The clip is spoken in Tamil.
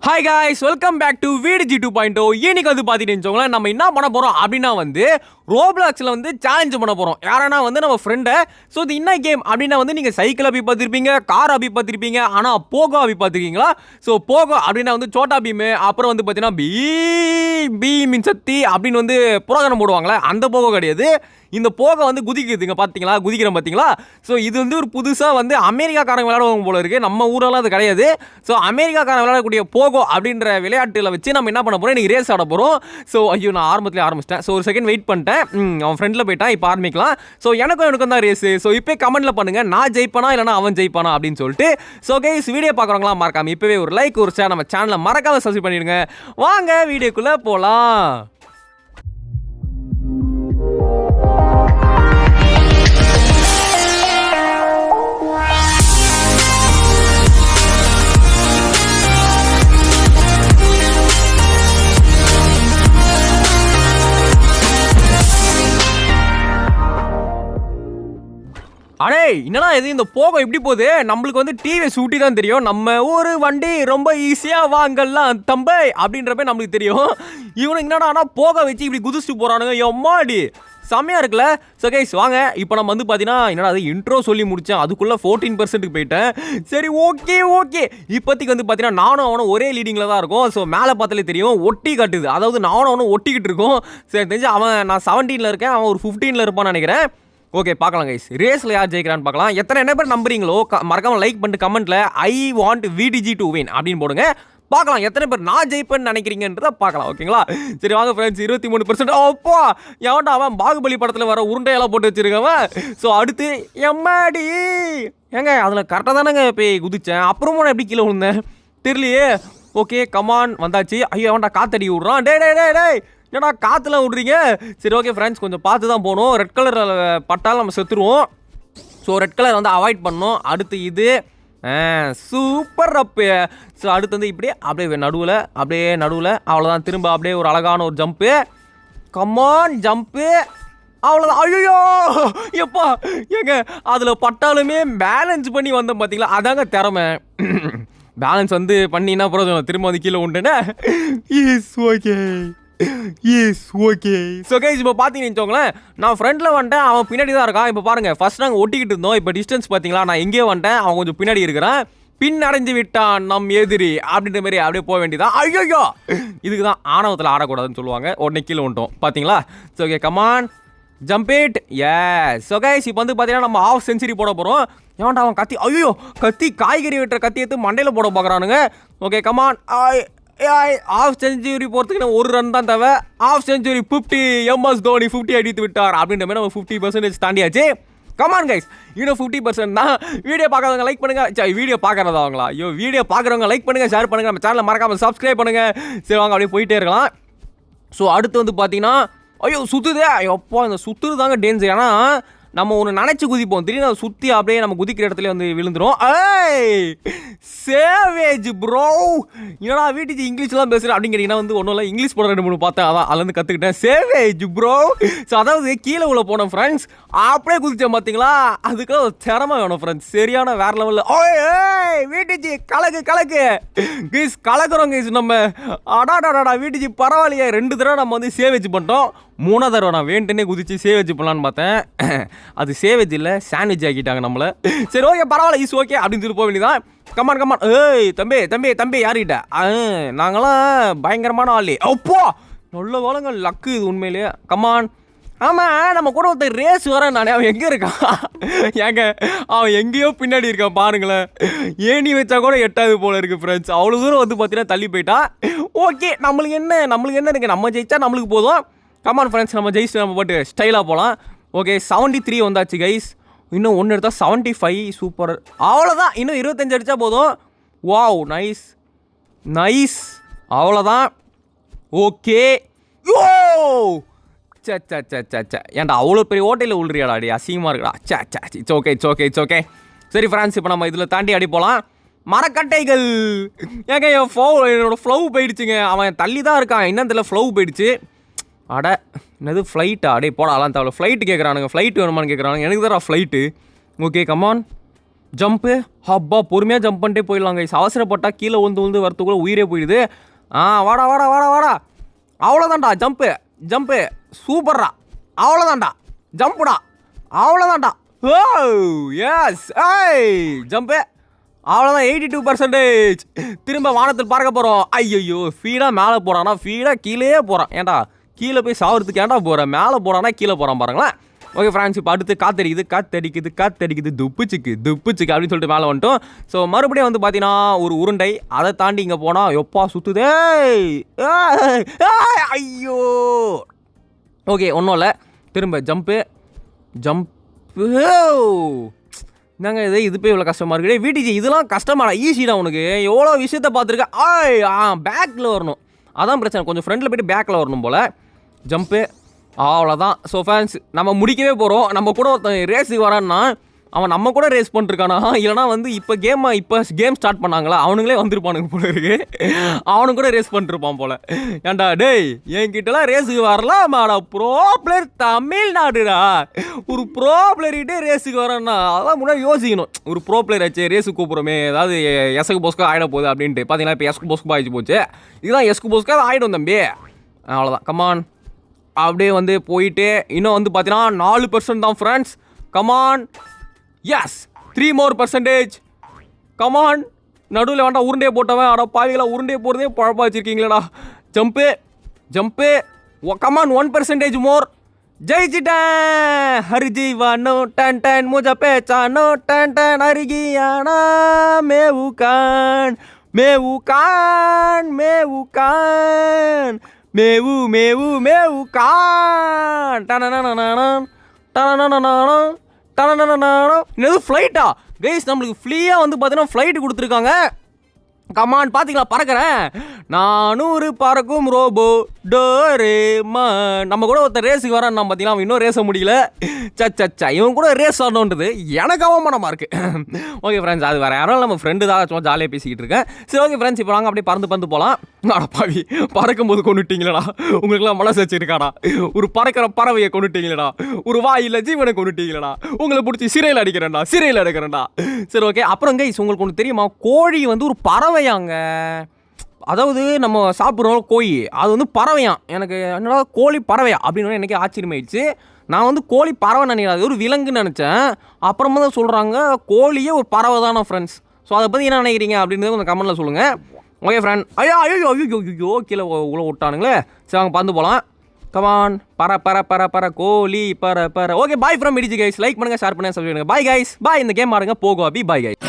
Hi guys, welcome back to VDG 2.0. இன்னைக்கு வந்து பார்த்துட்டு நம்ம என்ன பண்ண போகிறோம் அப்படின்னா வந்து ரோப்ளாக்ஸில் வந்து சேலஞ்ச் பண்ண போகிறோம். யாரனா வந்து நம்ம ஃப்ரெண்டை. ஸோ இது என்ன கேம் அப்படின்னா வந்து நீங்கள் சைக்கிள் அப்படி பார்த்துருப்பீங்க, கார் அப்படி பார்த்துருப்பீங்க, ஆனால் போகோ அப்படி பார்த்துருக்கீங்களா? ஸோ போகோ அப்படின்னா வந்து சோட்டா பீமு, அப்புறம் வந்து பார்த்தீங்கன்னா பீமின் சக்தி அப்படின்னு வந்து புரோகிராம் போடுவாங்களே, அந்த போகோ கிடையாது. இந்த போகை வந்து குதிக்குதுங்க, பார்த்தீங்களா? குதிக்கிறோம் பார்த்தீங்களா? ஸோ இது வந்து ஒரு புதுசாக வந்து அமெரிக்காக்காரங்க விளையாடுவாங்க போல இருக்குது. நம்ம ஊரெல்லாம் அது கிடையாது. ஸோ அமெரிக்காக்காரங்க விளையாடக்கூடிய போகோ அப்படின்ற விளையாட்டில் வச்சு நம்ம என்ன பண்ண போகிறோம், இன்றைக்கி ரேஸ் ஆட போகிறோம். ஸோ ஐயோ, நான் ஆரம்பிச்சிட்டேன். ஸோ ஒரு செகண்ட் வெயிட் பண்ணிட்டேன். அவன் ஃப்ரெண்டில் போயிட்டான். இப்போ ஆரம்பிக்கலாம். ஸோ எனக்கும் தான் ரேஸு. ஸோ இப்போ கமெண்ட்டில் பண்ணுங்கள், நான் ஜெயிப்பானா இல்லைனா அவன் ஜெயிப்பானா அப்படின்னு சொல்லிட்டு. ஸோ கைஸ், வீடியோ பார்க்குறவங்களாம் மறக்காமல் இப்போவே ஒரு லைக், ஒரு ஷேர், நம்ம சேனலை மறக்காமல் சப்ஸ்கிரைப் பண்ணிடுங்க. வாங்க வீடியோக்குள்ளே போகலாம். அடே, என்னடா இது, இந்த போகோ எப்படி போகுது? நம்மளுக்கு வந்து டிவிஎஸ் ஊட்டி தான் தெரியும். நம்ம ஒரு வண்டி ரொம்ப ஈஸியாக வாங்கலாம் தம்பை அப்படின்றப்ப நம்மளுக்கு தெரியும். இவனுக்கு என்னடா ஆனால் போக வச்சு இப்படி குதிச்சுட்டு போகிறானுங்க. எம்மாடி, செம்மையாக இருக்குல்ல? ஸோ கைஸ் வாங்க, இப்போ நம்ம வந்து பார்த்தீங்கன்னா என்னடா அது இன்ட்ரோ சொல்லி முடித்தேன், அதுக்குள்ளே 14% போயிட்டேன். சரி, ஓகே. இப்போதைக்கு வந்து பார்த்தீங்கன்னா நானும் அவனும் ஒரே லீடிங்கில் தான் இருக்கும். ஸோ மேலே பார்த்தாலே தெரியும், ஒட்டி காட்டுது. அதாவது நானும் அவனும் ஒட்டிக்கிட்டு இருக்கோம். சரி, தெரிஞ்சு நான் 17 இருக்கேன், அவன் ஒரு 15 இருப்பான்னு நினைக்கிறேன். ஓகே, பார்க்கலாம் கைஸ். ரேஸில் யார் ஜெயிக்கிறான்னு பார்க்கலாம். என்ன பேர் நம்புறீங்களோ மறக்காமல் லைக் பண்ணிட்டு கமெண்ட்டில் I want VDG to win அப்படின்னு போடுங்க. பார்க்கலாம் எத்தனை பேர் நான் ஜெயிப்பேன்னு நினைக்கிறீங்கன்றத பார்க்கலாம். ஓகேங்களா? சரி வாங்க ஃப்ரெண்ட்ஸ். 23%. அப்பா, எவன்டா அவன் பாகுபலி படத்தில் வர உருண்டையெல்லாம் போட்டு வச்சிருக்கவன். ஸோ அடுத்து எம்மாடி ஏங்க, அதில் கரெக்டாக தானேங்க போய் குதிச்சேன். அப்புறமா நான் எப்படி கீழே விழுந்தேன் தெரியலையே. ஓகே, கமான் வந்தாச்சு. ஐயோ, அவன்டா காத்தடி விட்றான். டே என்னடா காற்றுலாம் விட்றீங்க? சரி ஓகே ஃப்ரெண்ட்ஸ், கொஞ்சம் பார்த்து தான் போகணும். ரெட் கலர் பட்டாலும் நம்ம செத்துருவோம். ஸோ ரெட் கலர் வந்து அவாய்ட் பண்ணணும். அடுத்து இது சூப்பர் ரப்பு. ஸோ அடுத்து வந்து இப்படியே அப்படியே நடுவில் அவ்வளோதான். திரும்ப அப்படியே ஒரு அழகான ஒரு ஜம்ப்பு. கமான் ஜம்ப்பு, அவ்வளோதான். ஐயோ எப்பா ஏங்க, அதில் பட்டாலுமே பேலன்ஸ் பண்ணி வந்தோம் பார்த்தீங்களா? அதாங்க திறமை. பேலன்ஸ் வந்து பண்ணினா அப்புறம் திரும்ப வந்து கீழே உண்டுன்னு. ஓகே. ஸோ கைஸ், இப்போ பார்த்தீங்கன்னு வச்சுக்கோங்களேன், நான் ஃப்ரண்ட்டில் வந்துட்டேன், அவன் பின்னாடி தான் இருக்கான். இப்போ பாருங்கள், ஃபர்ஸ்ட் நாங்கள் ஒட்டிக்கிட்டு இருந்தோம். இப்போ டிஸ்டன்ஸ் பார்த்தீங்களா? நான் எங்கேயோ வந்துட்டேன், அவன் கொஞ்சம் பின்னாடி இருக்கிறான். பின்னடைஞ்சு விட்டான் நம் எதிரி அப்படின்ற மாதிரி அப்படியே போக வேண்டியதான். ஐயோ, இதுக்கு தான் ஆணவத்தில் ஆடக்கூடாதுன்னு சொல்லுவாங்க. உடனே கீழே வந்துட்டோம் பார்த்தீங்களா? So okay, come on jump it. So guys, இப்போ வந்து பார்த்தீங்கன்னா நம்ம ½ செஞ்சுரி போட போகிறோம். ஏன்டா அவன் கத்தி காய்கறி வெட்டுற கத்தி எடுத்து மண்டையில் போட பார்க்குறானுங்க. Okay, come on. ½ செஞ்சுரி போகிறதுக்கு ஒரு ரன் தான் தேவை. ½ செஞ்சுரி 50. MS தோனி 50 அடித்து விட்டார் அப்படின்ற மாதிரி நம்ம 50% தாண்டியாச்சு. கமான் கைஸ், இன்னும் 50% தான். வீடியோ பார்க்குறவங்க லைக் பண்ணுங்கள். வீடியோ பார்க்குறதாங்களா? ஐயோ, வீடியோ பார்க்குறவங்க லைக் பண்ணுங்கள், ஷேர் பண்ணுங்கள், நம்ம சேனலை மறக்காமல் சப்ஸ்கிரைப் பண்ணுங்கள். சரி வாங்க, அப்படியே போயிட்டே இருக்கலாம். ஸோ அடுத்து வந்து பார்த்தீங்கன்னா ஐயோ சுற்றுதே. ஐயோப்பா, இந்த சுற்றுறது தாங்க டேஞ்சர். ஏன்னா நம்ம ஒன்று நினச்சி குதிப்போம், திடீர்னு அதை சுற்றி அப்படியே நம்ம குதிக்கிற இடத்துல வந்து விழுந்துடும். சேவேஜ் ப்ரோ, என்னடா VDG இங்கிலீஷ்லாம் பேசுகிறேன் அப்படிங்கிறீங்கன்னா வந்து ஒன்றும் இல்லை, இங்கிலீஷ் போட 2-3 பார்த்தேன், அதான் அதுலேருந்து கற்றுக்கிட்டேன். Savage bro. ஸோ அதாவது கீழே உள்ள போனோம் ஃப்ரெண்ட்ஸ், அப்படியே குதிச்சேன் பார்த்தீங்களா? அதுக்கெல்லாம் ஒரு திறமை வேணும் ஃப்ரெண்ட்ஸ், சரியான வேற லெவலில். VDG கலக்கு கைஸ், கலக்குறோம் கைஸ் நம்ம. அடாடாடா, VDG பரவாயில்லையே. 2 தடவை நம்ம வந்து சேவேஜ் பண்ணிட்டோம். 3ஆவது தடவை நான் வேண்டுனே குதிச்சு சேவேஜ் பண்ணலான்னு பார்த்தேன். அது சேவேஜ் இல்லை, சாண்ட்விச் ஆக்கிட்டாங்க நம்மளை. சரி ஓகே, பரவாயில்ல, இஸ் ஓகே அப்படின்னு சொல்லி போக வேண்டியதான். கமான். தம்பி யார்கிட்ட? நாங்களாம் பயங்கரமான ஆளு. அப்போ நல்ல வேலைங்க, லக்கு இது உண்மையிலேயே. கமான். ஆமாம், நம்ம கூட ஒருத்தர் ரேஸ் வர நானே. அவன் எங்கே இருக்கான்? ஏங்க, அவன் எங்கேயோ பின்னாடி இருக்கான் பாருங்களேன். ஏணி வச்சா கூட எட்டாவது போல இருக்குது ஃப்ரெண்ட்ஸ். அவ்வளோ தூரம் வந்து பார்த்தீங்கன்னா தள்ளி போயிட்டா. ஓகே, நம்மளுக்கு என்ன இருக்குது, நம்ம ஜெயிச்சா நம்மளுக்கு போதும். கமான் ஃப்ரெண்ட்ஸ், நம்ம ஜெயிச்சு நம்ம போட்டு ஸ்டைலாக போகலாம். ஓகே, 73 வந்தாச்சு கைஸ். இன்னும் 1 எடுத்தால் 75. சூப்பர், அவ்வளோதான். இன்னும் 25 அடித்தா போதும். Wow, nice. அவ்வளோதான். ஓகே. யோ ஏன்டா அவ்வளோ பெரிய ஓட்டையில் உள்றியாடா? அடி அசிங்கமாக இருக்குடா. It's okay. சரி ஃப்ரெண்ட்ஸ், இப்போ நம்ம இதில் தாண்டி அடி போகலாம். மரக்கட்டைகள். ஏங்க, என்னோட ஃப்ளவ் போயிடுச்சுங்க. அவன் தள்ளி தான் இருக்கான், இன்னும் தெரியல, ஃப்ளவ் போயிடுச்சு. அட என்னது ஃப்ளைட்டா? அடே போடலாம் தேவை. ஃப்ளைட்டு கேட்குறானுங்க, ஃப்ளைட் வேணுமான்னு கேட்குறானுங்க. எனக்கு தான் ஃப்ளைட்டு. Okay, come on. ஜம்ப்பு. அப்பா பொறுமையாக ஜம்ப் பண்ணிட்டே போயிடலாம் கைஸ். அவசரப்பட்டா கீழே வந்து வரத்துக்குள்ள உயிரே போயிடுது. வாடா வாடா வாடா வாடா. அவ்வளோதான்டா ஜம்ப்பு ஜம்ப்பு. சூப்பர்ரா. அவ்வளோதான்டா ஜம்ப்புடா. அவ்வளோதான்டா. ஓ எஸ். ஏய் ஜம்ப்பு. அவ்வளோதான் 82%. திரும்ப வானத்தில் பார்க்க போகிறோம். ஐயோ ஃபீடாக மேலே போகிறான்னா ஃபீடாக கீழே போகிறான். ஏன்டா கீழே போய் சாவறதுக்கு ஏன்டா போகிறேன்? மேலே போகிறான்னா கீழே போகிறான் பாருங்களேன். ஓகே ஃப்ரெண்ட்ஸ், இப்போ அடுத்து காத்தடிக்குது துப்புச்சுக்கு அப்படின்னு சொல்லிட்டு மேலே வந்துட்டோம். ஸோ மறுபடியும் வந்து பார்த்தீங்கன்னா ஒரு உருண்டை, அதை தாண்டி இங்கே போனால் எப்பா சுற்றுதே. ஐயோ ஓகே ஒன்றும் இல்லை. திரும்ப ஜம்ப்பு. என்னங்க இது போய் இவ்வளோ கஷ்டமாக இருக்குது. வீட்டுக்கு இதெல்லாம் கஷ்டமாடா, ஈஸிடா உனக்கு. எவ்வளோ விஷயத்த பார்த்துருக்கேன். பேக்கில் வரணும், அதான் பிரச்சனை. கொஞ்சம் ஃப்ரண்ட்டில் போய்ட்டு பேக்கில் வரணும் போல். ஜம்ப்பு. அவ்வளோதான். ஸோ ஃபேன்ஸ், நம்ம முடிக்கவே போகிறோம். நம்ம கூட ஒருத்தன் ரேஸுக்கு வரான்னா அவன் நம்ம கூட ரேஸ் பண்ணிருக்கானா, இல்லைனா வந்து இப்போ கேம் ஸ்டார்ட் பண்ணாங்களா அவனுங்களே வந்திருப்பானுங்க போல இருக்கு. அவனுக்கு கூட ரேஸ் பண்ணிருப்பான் போல. ஏன்டா டேய் என்கிட்டலாம் ரேஸுக்கு வரலாமாடா? Bro player தமிழ்நாடுடா. ஒரு ப்ரோ பிளேயர்கிட்டே ரேஸுக்கு வரேன்னா அதான் முன்னாடி யோசிக்கணும். ஒரு ப்ரோ பிளேயர் ஆச்சு ரேஸுக்கு கூப்பிட்றோமே, ஏதாவது எஸ்க்கு போஸ்க்கா ஆகிட போகுது அப்படின்ட்டு. பார்த்தீங்கன்னா இப்போ எஸ்க்கு போஸ்க்கு ஆகிடுச்சு போச்சு. இதுதான் எஸ்க்கு போஸ்க்கா ஆகிடும் தம்பி. அவ்வளோதான். கமான். அப்படியே வந்து போயிட்டு இன்னும் வந்து பார்த்தீங்கன்னா 4% தான் friends. Come on. Yes 3 more%. Come on. நடுவில் வேண்டாம் உருண்டையை போட்டவன். அட பாவிகளா, உருண்டையை போகிறதே பழப்பா வச்சுருக்கீங்களேடா. ஜம்ப்பு. Come on 1% more. ஜெயிச்சிட்டேன். ஹரிஜீவானோ டன் டன் முஜா பேச்சானோ டன் டன் ஹரிகியானா மேவுகான் என்னது ஃப்ளைட்டா கைஸ்? நம்மளுக்கு ஃப்ரீயாக வந்து பார்த்தீங்கன்னா ஃப்ளைட்டு கொடுத்துருக்காங்க. கமான் பார்த்தீங்களா பறக்கிறேன். 400 பறக்கும் ரோபோ டோரேமான். நம்ம கூட ஒருத்தர் ரேஸுக்கு வரான். நம்ம பார்த்தீங்கன்னா அவன் இன்னும் ரேஸ முடியல. சச்சா இவன் கூட ரேஸ் ஆடணுன்றது எனக்கு அவமானமாக இருக்குது. ஓகே ஃப்ரெண்ட்ஸ், அது வேறு யாரும் நம்ம ஃப்ரெண்டு தான், சும்மா ஜாலியாக பேசிக்கிட்டு இருக்கேன். சரி ஓகே ஃப்ரெண்ட்ஸ், இப்போ நாங்கள் அப்படியே பறந்து போகலாம். பாவி பறக்கும்போது கொண்டுட்டீங்களடா. உங்களுக்குலாம் மனசு வச்சிருக்காடா? ஒரு பறக்கிற பறவையை கொண்டுட்டீங்களடா. ஒரு வாயில ஜீவனை கொண்டுட்டீங்களடா. உங்களை பிடிச்சி சிறையில் அடைக்கிறேன்டா. சரி ஓகே. அப்புறம் கைஸ், உங்களுக்கு ஒன்று தெரியுமா? கோழி வந்து ஒரு பறவையாங்க. அதாவது நம்ம சாப்பிட்றோம் கோழி, அது வந்து பறவையாம். எனக்கு என்னடா கோழி பறவையா அப்படின்னு எனக்கு ஆச்சரியமாயிடுச்சு. நான் வந்து கோழி பறவை நினைக்கிறேன், அது ஒரு விலங்குன்னு நினச்சேன். அப்புறமா தான் சொல்கிறாங்க கோழியே ஒரு பறவை தானே ஃப்ரெண்ட்ஸ். ஸோ அதை பற்றி என்ன நினைக்கிறீங்க அப்படின்றது கொஞ்சம் கமெண்ட்டில் சொல்லுங்கள். Okay friend. ஐயோ கீழே உள்ள விட்டானுங்களே. சரி வாங்க பறந்து போகலாம். கமான். பற கோழி பற. Okay bye from EDG guys. Like பண்ணுங்கள், ஷேர் பண்ணுங்கள், சப்ஸ்கிரைப் பண்ணுங்கள். Bye guys. பாய். இந்த கேம் ஆடுங்க போகும். Bye guys.